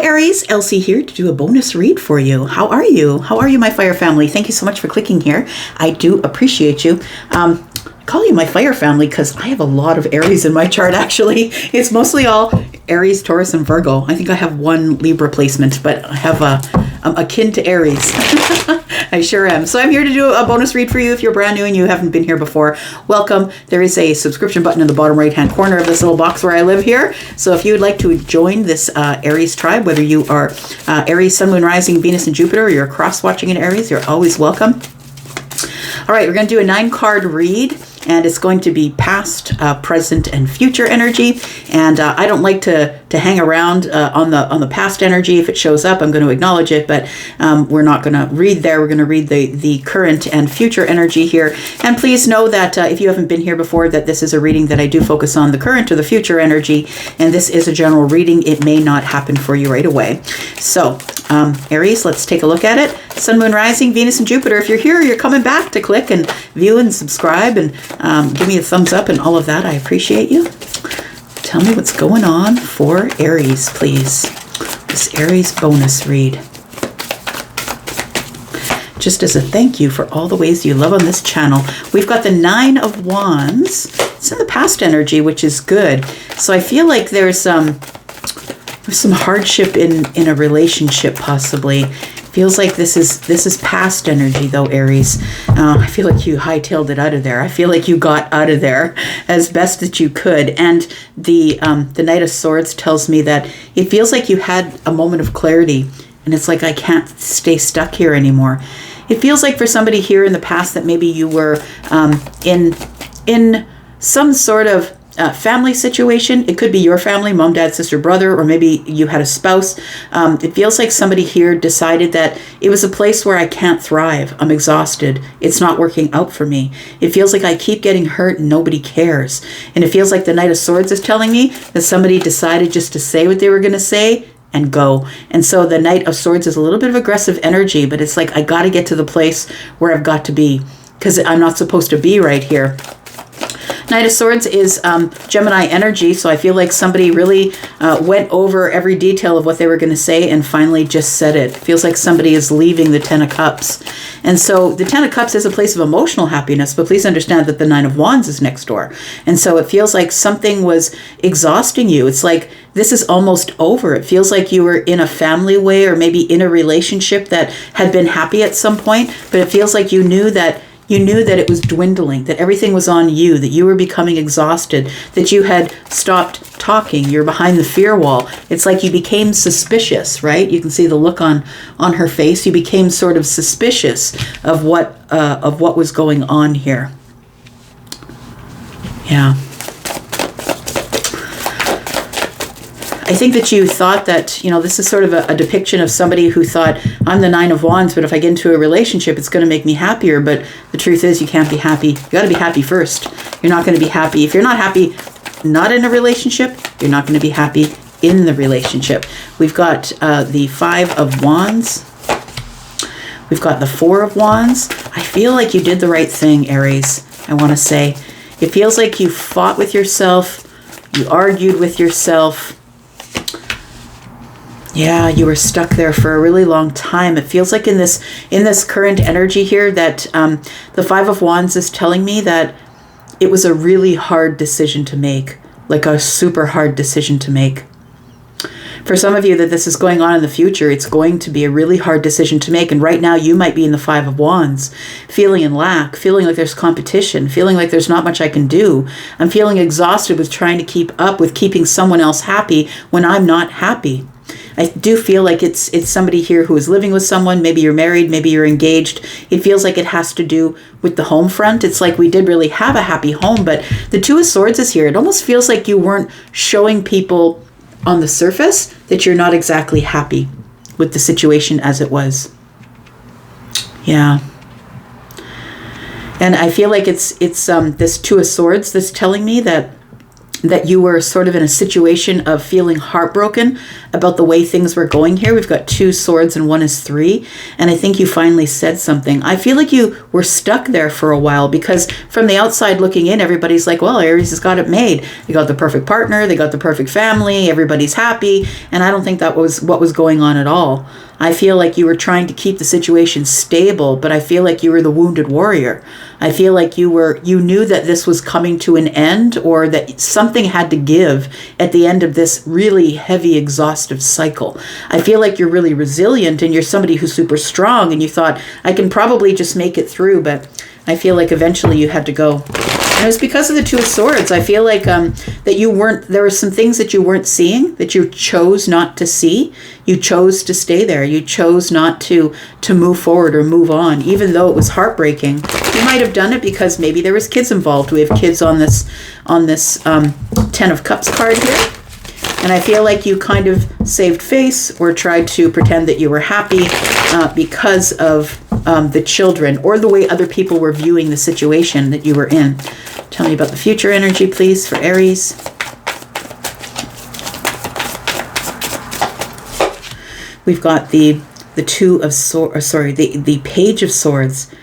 Aries, Elsie here to do a bonus read for you. How are you? How are you, my fire family? Thank you so much for clicking here. I do appreciate you. I call you my fire family because I have a lot of Aries in my chart, actually. It's mostly all Aries, Taurus, and Virgo. I think I have one Libra placement, but I have I'm akin to Aries. I sure am. So I'm here to do a bonus read for you. If you're brand new and you haven't been here before, welcome. There is a subscription button in the bottom right-hand corner of this little box where I live here. So if you would like to join this Aries tribe, whether you are Aries, Sun, Moon, Rising, Venus, and Jupiter, or you're cross-watching in Aries, you're always welcome. All right, we're going to do a 9-card read. And it's going to be past, present, and future energy. And I don't like to hang around on the past energy. If it shows up, I'm going to acknowledge it, but we're not going to read there. We're going to read the current and future energy here. And please know that if you haven't been here before, that this is a reading that I do focus on the current or the future energy. And this is a general reading. It may not happen for you right away. So Aries, let's take a look at it. Sun, Moon, Rising, Venus, and Jupiter. If you're here, you're coming back to click and view and subscribe and give me a thumbs up and all of that. I appreciate you. Tell me what's going on for Aries, please. This Aries bonus read. Just as a thank you for all the ways you love on this channel. We've got the 9 of Wands. It's in the past energy, which is good. So I feel like there's some hardship in a relationship, possibly. Feels like this is past energy, though, Aries. I feel like you hightailed it out of there. I feel like you got out of there as best that you could. And the Knight of Swords tells me that it feels like you had a moment of clarity, and it's like, I can't stay stuck here anymore. It feels like for somebody here in the past that maybe you were in some sort of family situation. It could be your family, mom, dad, sister, brother, or maybe you had a spouse. It feels like somebody here decided that it was a place where I can't thrive. I'm exhausted. It's not working out for me. It feels like I keep getting hurt and nobody cares. And it feels like the Knight of Swords is telling me that somebody decided just to say what they were going to say and go. And so the Knight of Swords is a little bit of aggressive energy, but it's like, I got to get to the place where I've got to be because I'm not supposed to be right here. Knight of Swords is Gemini energy, so I feel like somebody really went over every detail of what they were going to say and finally just said it. Feels like somebody is leaving the 10 of Cups. And so the 10 of Cups is a place of emotional happiness, but please understand that the 9 of Wands is next door. And so it feels like something was exhausting you. It's like this is almost over. It feels like you were in a family way or maybe in a relationship that had been happy at some point, but it feels like you knew that it was dwindling, that everything was on you, that you were becoming exhausted, that you had stopped talking, you're behind the fear wall. It's like you became suspicious, right? You can see the look on her face. You became sort of suspicious of what was going on here. Yeah. I think that you thought that, this is sort of a depiction of somebody who thought, I'm the 9 of Wands, but if I get into a relationship, it's going to make me happier. But the truth is, you can't be happy. You got to be happy first. You're not going to be happy. If you're not happy, not in a relationship, you're not going to be happy in the relationship. We've got the 5 of Wands. We've got the 4 of Wands. I feel like you did the right thing, Aries. I want to say, it feels like you fought with yourself. You argued with yourself. Yeah, you were stuck there for a really long time. It feels like in this current energy here that the 5 of Wands is telling me that it was a really hard decision to make, like a super hard decision to make. For some of you that this is going on in the future, it's going to be a really hard decision to make. And right now you might be in the 5 of Wands, feeling in lack, feeling like there's competition, feeling like there's not much I can do. I'm feeling exhausted with trying to keep up with keeping someone else happy when I'm not happy. I do feel like it's somebody here who is living with someone. Maybe you're married, maybe you're engaged. It feels like it has to do with the home front. It's like we did really have a happy home, but the 2 of Swords is here. It almost feels like you weren't showing people on the surface that you're not exactly happy with the situation as it was. Yeah. And I feel like it's this 2 of Swords that's telling me that that you were sort of in a situation of feeling heartbroken about the way things were going here. We've got 2 swords and 1 is 3. And I think you finally said something. I feel like you were stuck there for a while because from the outside looking in, everybody's like, well, Aries has got it made. They got the perfect partner. They got the perfect family. Everybody's happy. And I don't think that was what was going on at all. I feel like you were trying to keep the situation stable, but I feel like you were the wounded warrior. I feel like you knew that this was coming to an end, or that something had to give at the end of this really heavy, exhaustive cycle. I feel like you're really resilient and you're somebody who's super strong, and you thought, I can probably just make it through, but I feel like eventually you had to go. And it was because of the 2 of Swords. I feel like there were some things that you weren't seeing, that you chose not to see. You chose to stay there. You chose not to move forward or move on, even though it was heartbreaking. You might have done it because maybe there was kids involved. We have kids on this 10 of Cups card here. And I feel like you kind of saved face or tried to pretend that you were happy because of the children or the way other people were viewing the situation that you were in. Tell me about the future energy, please, for Aries. We've got the 2 of Swords, the Page of Swords.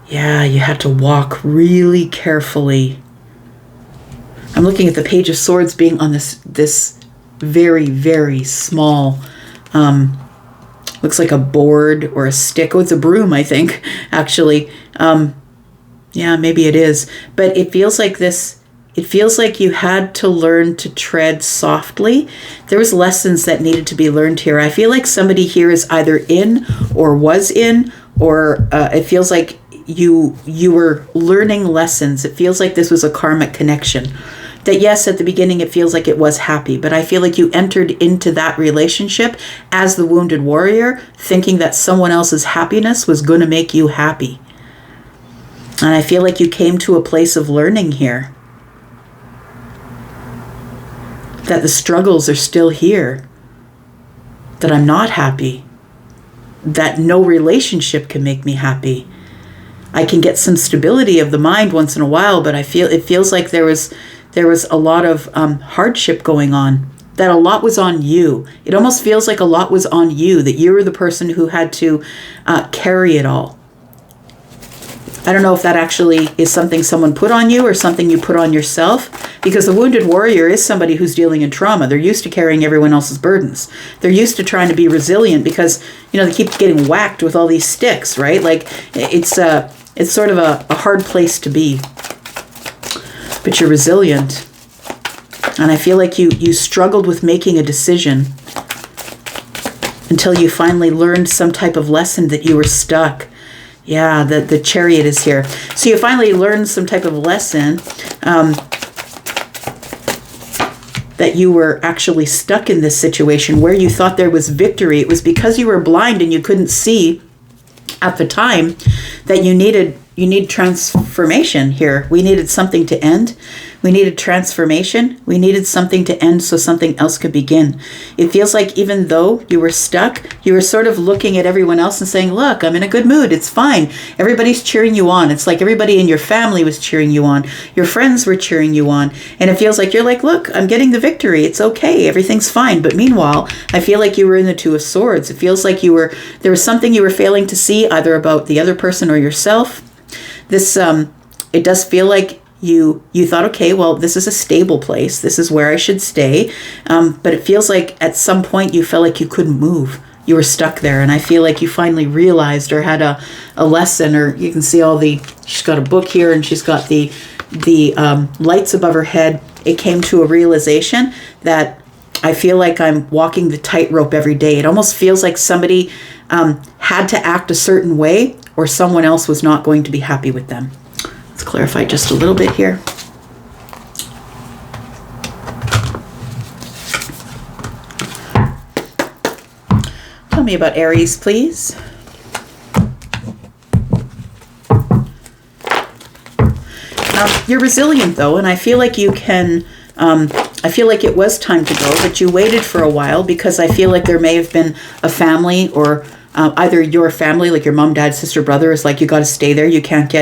Yeah, you had to walk really carefully. I'm looking at the Page of Swords being on this very, very small, looks like a board or a stick. Oh, it's a broom, I think, actually. Yeah, maybe it is. But it feels like this, it feels like you had to learn to tread softly. There was lessons that needed to be learned here. I feel like somebody here is either in or was in, or it feels like you were learning lessons. It feels like this was a karmic connection. That yes, at the beginning it feels like it was happy, but I feel like you entered into that relationship as the wounded warrior, thinking that someone else's happiness was going to make you happy. And I feel like you came to a place of learning here. That the struggles are still here. That I'm not happy. That no relationship can make me happy. I can get some stability of the mind once in a while, but it feels like there was a lot of hardship going on, that a lot was on you. It almost feels like a lot was on you, that you were the person who had to carry it all. I don't know if that actually is something someone put on you or something you put on yourself, because the wounded warrior is somebody who's dealing in trauma. They're used to carrying everyone else's burdens. They're used to trying to be resilient because, they keep getting whacked with all these sticks, right? Like it's sort of a hard place to be. But you're resilient. And I feel like you struggled with making a decision until you finally learned some type of lesson that you were stuck. Yeah, the Chariot is here. So you finally learned some type of lesson that you were actually stuck in this situation where you thought there was victory. It was because you were blind and you couldn't see at the time that you need transformation here. We needed something to end. We needed transformation. We needed something to end so something else could begin. It feels like even though you were stuck, you were sort of looking at everyone else and saying, look, I'm in a good mood. It's fine. Everybody's cheering you on. It's like everybody in your family was cheering you on. Your friends were cheering you on. And it feels like you're like, look, I'm getting the victory. It's okay. Everything's fine. But meanwhile, I feel like you were in the 2 of Swords. It feels like there was something you were failing to see, either about the other person or yourself. This, it does feel like you thought, okay, well, this is a stable place. This is where I should stay. But it feels like at some point you felt like you couldn't move. You were stuck there. And I feel like you finally realized or had a lesson, or you can see she's got a book here and she's got the lights above her head. It came to a realization that I feel like I'm walking the tightrope every day. It almost feels like somebody had to act a certain way, or someone else was not going to be happy with them. Let's clarify just a little bit here. Tell me about Aries, please. You're resilient, though, and I feel like you can... I feel like it was time to go, but you waited for a while because I feel like there may have been a family or either your family, like your mom, dad, sister, brother, is like, you got to stay there. You can't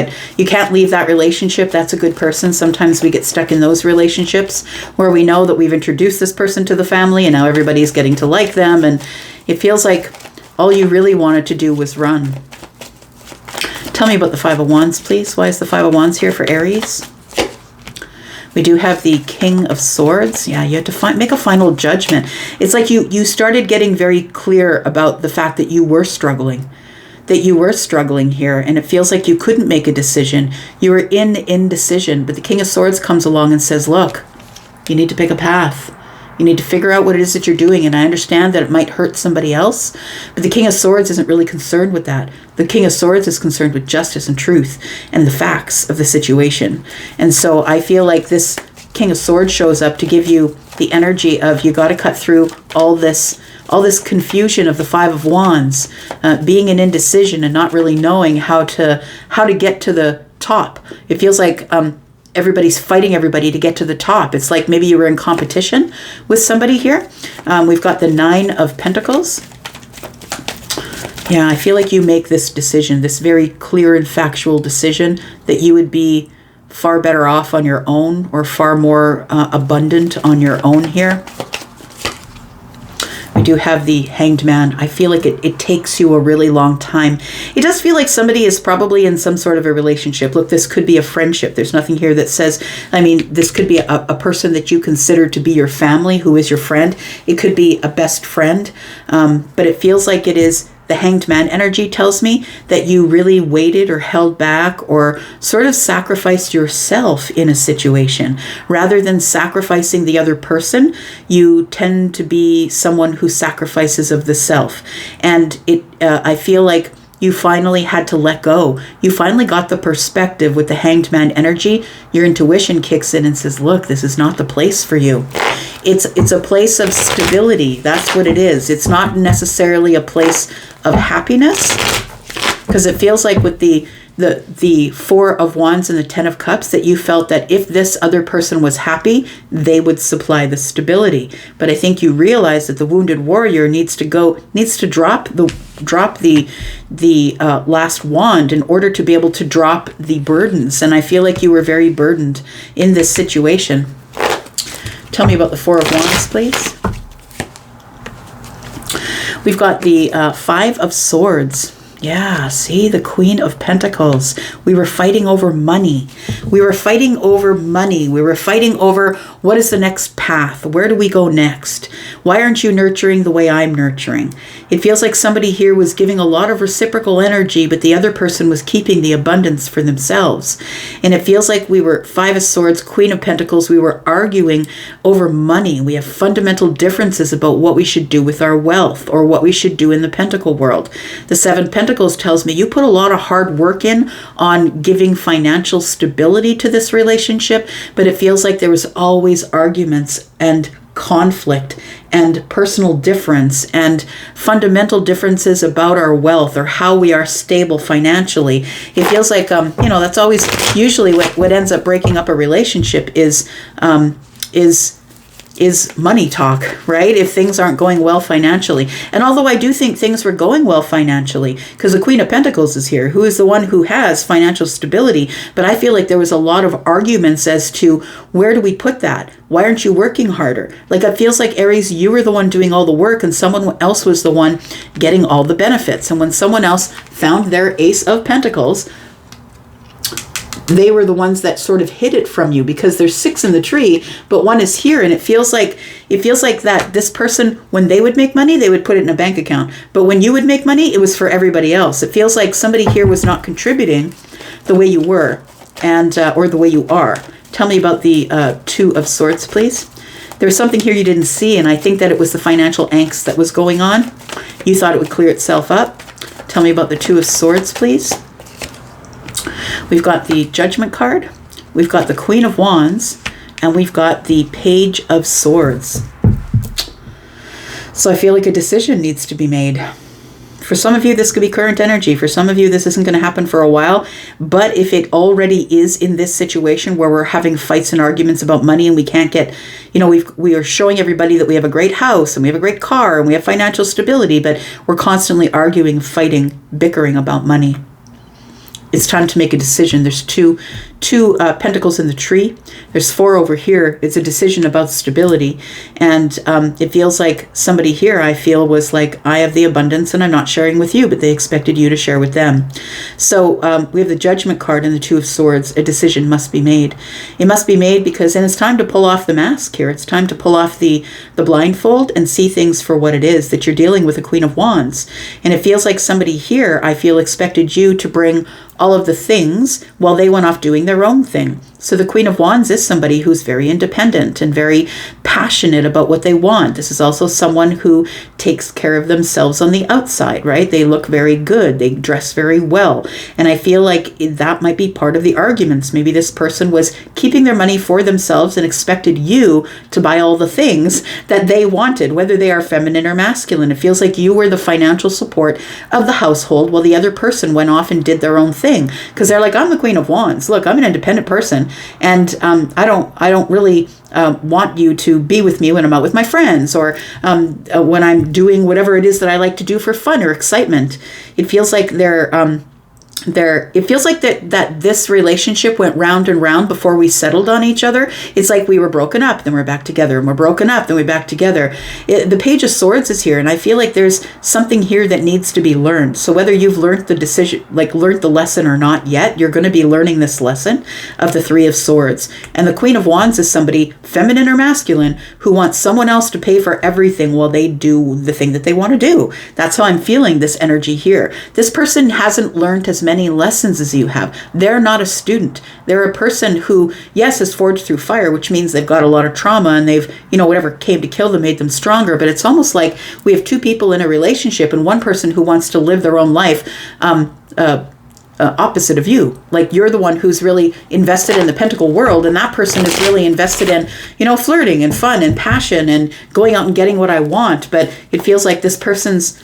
leave that relationship. That's a good person. Sometimes we get stuck in those relationships where we know that we've introduced this person to the family and now everybody's getting to like them. And it feels like all you really wanted to do was run. Tell me about the Five of Wands, please. Why is the Five of Wands here for Aries? We do have the King of Swords. Yeah, you had to make a final judgment. It's like you started getting very clear about the fact that you were struggling. Here, and it feels like you couldn't make a decision. You were in indecision, but the King of Swords comes along and says, look, you need to pick a path. You need to figure out what it is that you're doing, and I understand that it might hurt somebody else, but the King of Swords isn't really concerned with that. The King of Swords is concerned with justice and truth and the facts of the situation. And so I feel like this King of Swords shows up to give you the energy of, you got to cut through all this confusion of the Five of Wands, being in indecision and not really knowing how to get to the top. It feels like everybody's fighting everybody to get to the top. It's like maybe you were in competition with somebody here. We've got the Nine of Pentacles. Yeah, I feel like you make this decision, this very clear and factual decision, that you would be far better off on your own, or far more abundant on your own here. We do have the Hanged Man. I feel like it takes you a really long time. It does feel like somebody is probably in some sort of a relationship. Look, this could be a friendship. There's nothing here that says, this could be a person that you consider to be your family, who is your friend. It could be a best friend. But it feels like it is the Hanged Man energy tells me that you really waited or held back or sort of sacrificed yourself in a situation. Rather than sacrificing the other person, you tend to be someone who sacrifices of the self. And I feel like you finally had to let go. You finally got the perspective with the Hanged Man energy. Your intuition kicks in and says, look, this is not the place for you. It's a place of stability. That's what it is. It's not necessarily a place of happiness, because it feels like with the Four of Wands and the Ten of Cups that you felt that if this other person was happy, they would supply the stability. But I think you realize that the wounded warrior needs to drop the last wand in order to be able to drop the burdens. And I feel like you were very burdened in this situation. Tell me about the Four of Wands, please. We've got the Five of Swords. Yeah, see, the Queen of Pentacles. We were fighting over money. We were fighting over what is the next path? Where do we go next? Why aren't you nurturing the way I'm nurturing? It feels like somebody here was giving a lot of reciprocal energy, but the other person was keeping the abundance for themselves. And it feels like we were Five of Swords, Queen of Pentacles. We were arguing over money. We have fundamental differences about what we should do with our wealth, or what we should do in the Pentacle world. The Seven Pentacles tells me you put a lot of hard work in on giving financial stability to this relationship, but it feels like there was always arguments and conflict and personal difference and fundamental differences about our wealth, or how we are stable financially. It feels like, that's always usually what ends up breaking up a relationship is money talk, right? If things aren't going well financially. And although I do think things were going well financially, because the Queen of Pentacles is here, who is the one who has financial stability, but I feel like there was a lot of arguments as to where do we put that? Why aren't you working harder? Like, it feels like, Aries, you were the one doing all the work and someone else was the one getting all the benefits. And when someone else found their Ace of Pentacles, they were the ones that sort of hid it from you, because there's six in the tree, but one is here. And it feels like that this person, when they would make money, they would put it in a bank account. But when you would make money, it was for everybody else. It feels like somebody here was not contributing the way you were, and or the way you are. Tell me about the Two of Swords, please. There was something here you didn't see, and I think that it was the financial angst that was going on. You thought it would clear itself up. Tell me about the Two of Swords, please. We've got the Judgment card, we've got the Queen of Wands, and we've got the Page of Swords. So I feel like a decision needs to be made. For some of you, this could be current energy. For some of you, this isn't going to happen for a while. But if it already is in this situation where we're having fights and arguments about money and we can't get, we are showing everybody that we have a great house and we have a great car and we have financial stability, but we're constantly arguing, fighting, bickering about money. It's time to make a decision. There's two pentacles in the tree. There's 4 over here. It's a decision about stability. And it feels like somebody here, I feel, was like, I have the abundance and I'm not sharing with you, but they expected you to share with them. So we have the Judgment card and the 2 of Swords. A decision must be made. It must be made because, and it's time to pull off the mask here. It's time to pull off the blindfold and see things for what it is, that you're dealing with a Queen of Wands. And it feels like somebody here, I feel, expected you to bring all of the things while they went off doing their own thing. So the Queen of Wands is somebody who's very independent and very passionate about what they want. This is also someone who takes care of themselves on the outside, right? They look very good. They dress very well. And I feel like that might be part of the arguments. Maybe this person was keeping their money for themselves and expected you to buy all the things that they wanted, whether they are feminine or masculine. It feels like you were the financial support of the household while the other person went off and did their own thing. Because they're like, I'm the Queen of Wands. Look, I'm an independent person. And I don't really want you to be with me when I'm out with my friends or when I'm doing whatever it is that I like to do for fun or excitement. It feels like it feels like that this relationship went round and round before we settled on each other. It's like we were broken up, then we're back together, and we're broken up, then we're back together. The Page of Swords is here, and I feel like there's something here that needs to be learned. So whether you've learned learned the lesson or not yet, you're going to be learning this lesson of the 3 of Swords. And the Queen of Wands is somebody, feminine or masculine, who wants someone else to pay for everything while they do the thing that they want to do. That's how I'm feeling this energy here. This person hasn't learned as many lessons as you have. They're not a student. They're a person who, yes, is forged through fire, which means they've got a lot of trauma and they've, whatever came to kill them made them stronger. But it's almost like we have 2 people in a relationship and one person who wants to live their own life opposite of you. Like you're the one who's really invested in the pentacle world and that person is really invested in, flirting and fun and passion and going out and getting what I want. But it feels like this person's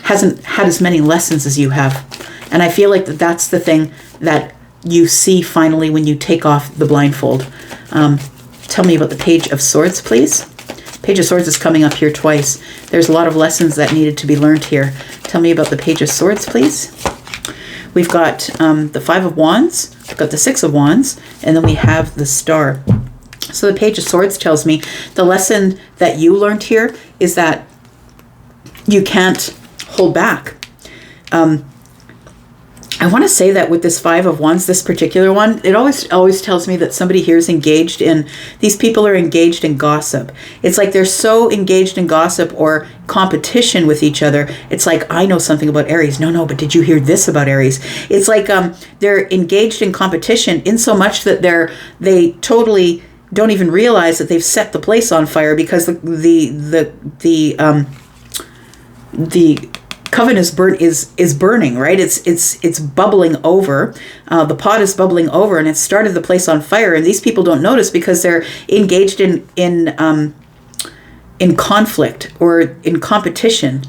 hasn't had as many lessons as you have. And I feel like that's the thing that you see finally when you take off the blindfold. Tell me about the Page of Swords, please. Page of Swords is coming up here twice. There's a lot of lessons that needed to be learned here. Tell me about the Page of Swords, please. We've got the 5 of Wands, we've got the 6 of Wands, and then we have the Star. So the Page of Swords tells me the lesson that you learned here is that you can't hold back. I want to say that with this 5 of Wands, this particular one, it always tells me that somebody here is engaged in, these people are engaged in gossip. It's like they're so engaged in gossip or competition with each other. It's like, I know something about Aries. No, but did you hear this about Aries? It's like they're engaged in competition in so much that they totally don't even realize that they've set the place on fire because the coven is burning, right? It's bubbling over. The pot is bubbling over, and it started the place on fire. And these people don't notice because they're engaged in conflict or in competition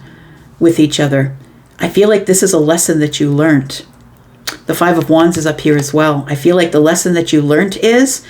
with each other. I feel like this is a lesson that you learned. The 5 of Wands is up here as well. I feel like the lesson that you learned is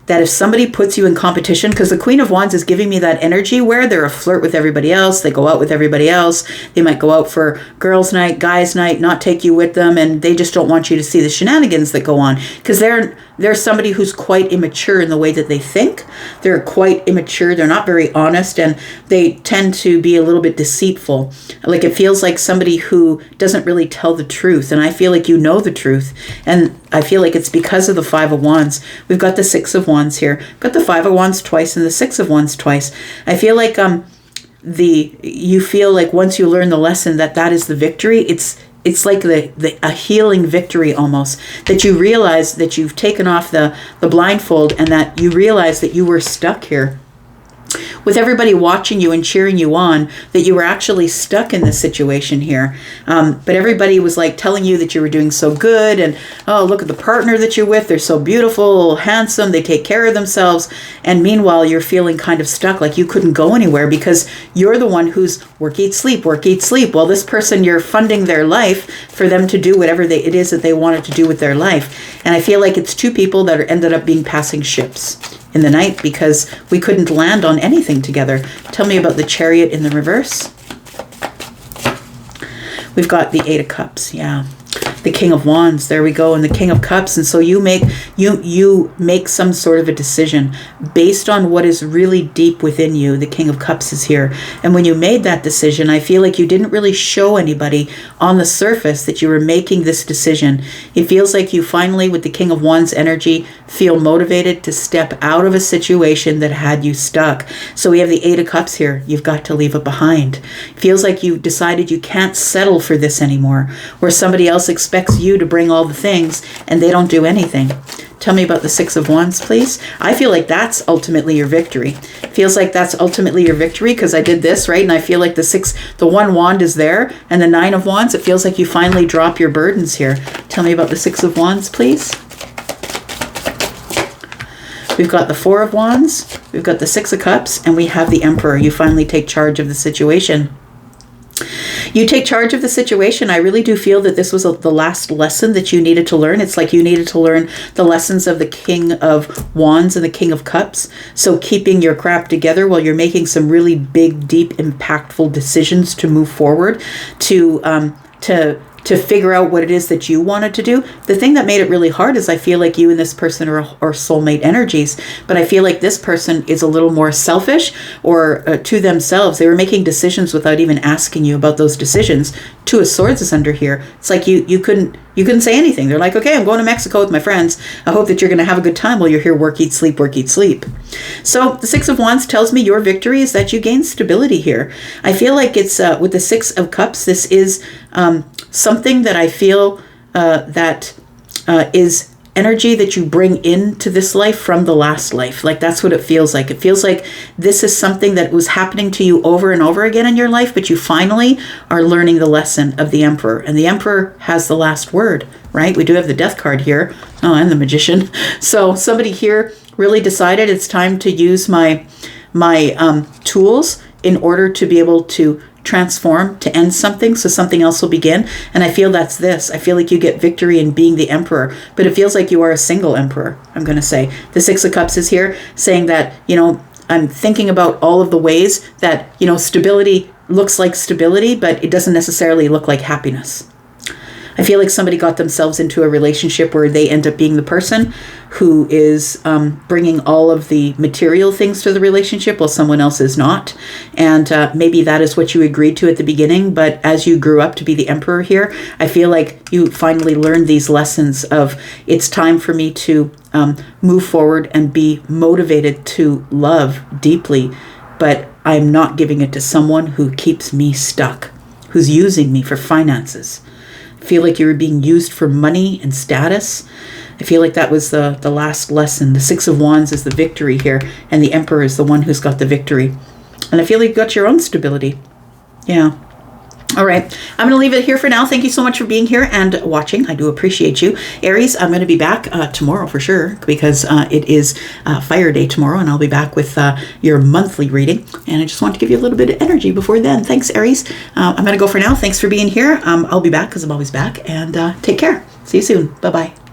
that if somebody puts you in competition, because the Queen of Wands is giving me that energy where they're a flirt with everybody else, they go out with everybody else, they might go out for girls' night, guys' night, not take you with them, and they just don't want you to see the shenanigans that go on, because they're somebody who's quite immature in the way that they think. They're quite immature, they're not very honest, and they tend to be a little bit deceitful. Like it feels like somebody who doesn't really tell the truth, and I feel like you know the truth, and I feel like it's because of the 5 of Wands. We've got the 6 of Wands here. Got the 5 of Wands twice and the 6 of Wands twice. I feel like you feel like once you learn the lesson that is the victory, it's like a healing victory almost, that you realize that you've taken off the blindfold and that you realize that you were stuck here. with everybody watching you and cheering you on, that you were actually stuck in this situation here. But everybody was like telling you that you were doing so good, and oh, look at the partner that you're with. They're so beautiful, handsome, they take care of themselves. And meanwhile, you're feeling kind of stuck, like you couldn't go anywhere because you're the one who's work, eat, sleep, work, eat, sleep. Well, this person, you're funding their life for them to do whatever it is that they wanted to do with their life. And I feel like it's two people that ended up being passing ships in the night because we couldn't land on anything together. Tell me about the Chariot in the reverse. We've got the Eight of Cups. Yeah. The King of Wands. There we go. And the King of Cups. And so you make some sort of a decision based on what is really deep within you. The King of Cups is here. And when you made that decision, I feel like you didn't really show anybody on the surface that you were making this decision. It feels like you finally, with the King of Wands energy, feel motivated to step out of a situation that had you stuck. So we have the Eight of Cups here. You've got to leave it behind. It feels like you've decided you can't settle for this anymore, where somebody else expects you to bring all the things and they don't do anything. Tell me about the Six of Wands, please. I feel like that's ultimately your victory. Feels like that's ultimately your victory because I did this, right? And I feel like the one wand is there, and the Nine of Wands, it feels like you finally drop your burdens here. Tell me about the Six of Wands, please. We've got the Four of Wands, we've got the Six of Cups, and we have the Emperor. You finally take charge of the situation. You take charge of the situation. I really do feel that this was the last lesson that you needed to learn. It's like you needed to learn the lessons of the King of Wands and the King of Cups. So keeping your crap together while you're making some really big, deep, impactful decisions to move forward, to figure out what it is that you wanted to do. The thing that made it really hard is I feel like you and this person are soulmate energies, but I feel like this person is a little more selfish or to themselves. They were making decisions without even asking you about those decisions. Two of Swords is under here. It's like you couldn't say anything. They're like, okay, I'm going to Mexico with my friends. I hope that you're going to have a good time while you're here. Work, eat, sleep, work, eat, sleep. So the Six of Wands tells me your victory is that you gain stability here. I feel like it's with the Six of Cups, this is something that I feel that is energy that you bring into this life from the last life. Like that's what it feels like. It feels like this is something that was happening to you over and over again in your life, but you finally are learning the lesson of the Emperor. And the Emperor has the last word, right? We do have the Death card here. Oh, and the Magician. So somebody here really decided it's time to use my tools in order to be able to transform, to end something, so something else will begin. And I feel that's this. I feel like you get victory in being the Emperor, but it feels like you are a single Emperor, I'm going to say. The Six of Cups is here saying that, I'm thinking about all of the ways that, stability looks like stability, but it doesn't necessarily look like happiness. I feel like somebody got themselves into a relationship where they end up being the person who is bringing all of the material things to the relationship while someone else is not. And maybe that is what you agreed to at the beginning. But as you grew up to be the Emperor here, I feel like you finally learned these lessons of it's time for me to move forward and be motivated to love deeply. But I'm not giving it to someone who keeps me stuck, who's using me for finances. Feel like you were being used for money and status. I feel like that was the last lesson. The Six of Wands is the victory here, and the Emperor is the one who's got the victory. And I feel like you got your own stability. Yeah. All right. I'm going to leave it here for now. Thank you so much for being here and watching. I do appreciate you. Aries, I'm going to be back tomorrow for sure because it is Fire Day tomorrow, and I'll be back with your monthly reading. And I just want to give you a little bit of energy before then. Thanks, Aries. I'm going to go for now. Thanks for being here. I'll be back because I'm always back. And take care. See you soon. Bye-bye.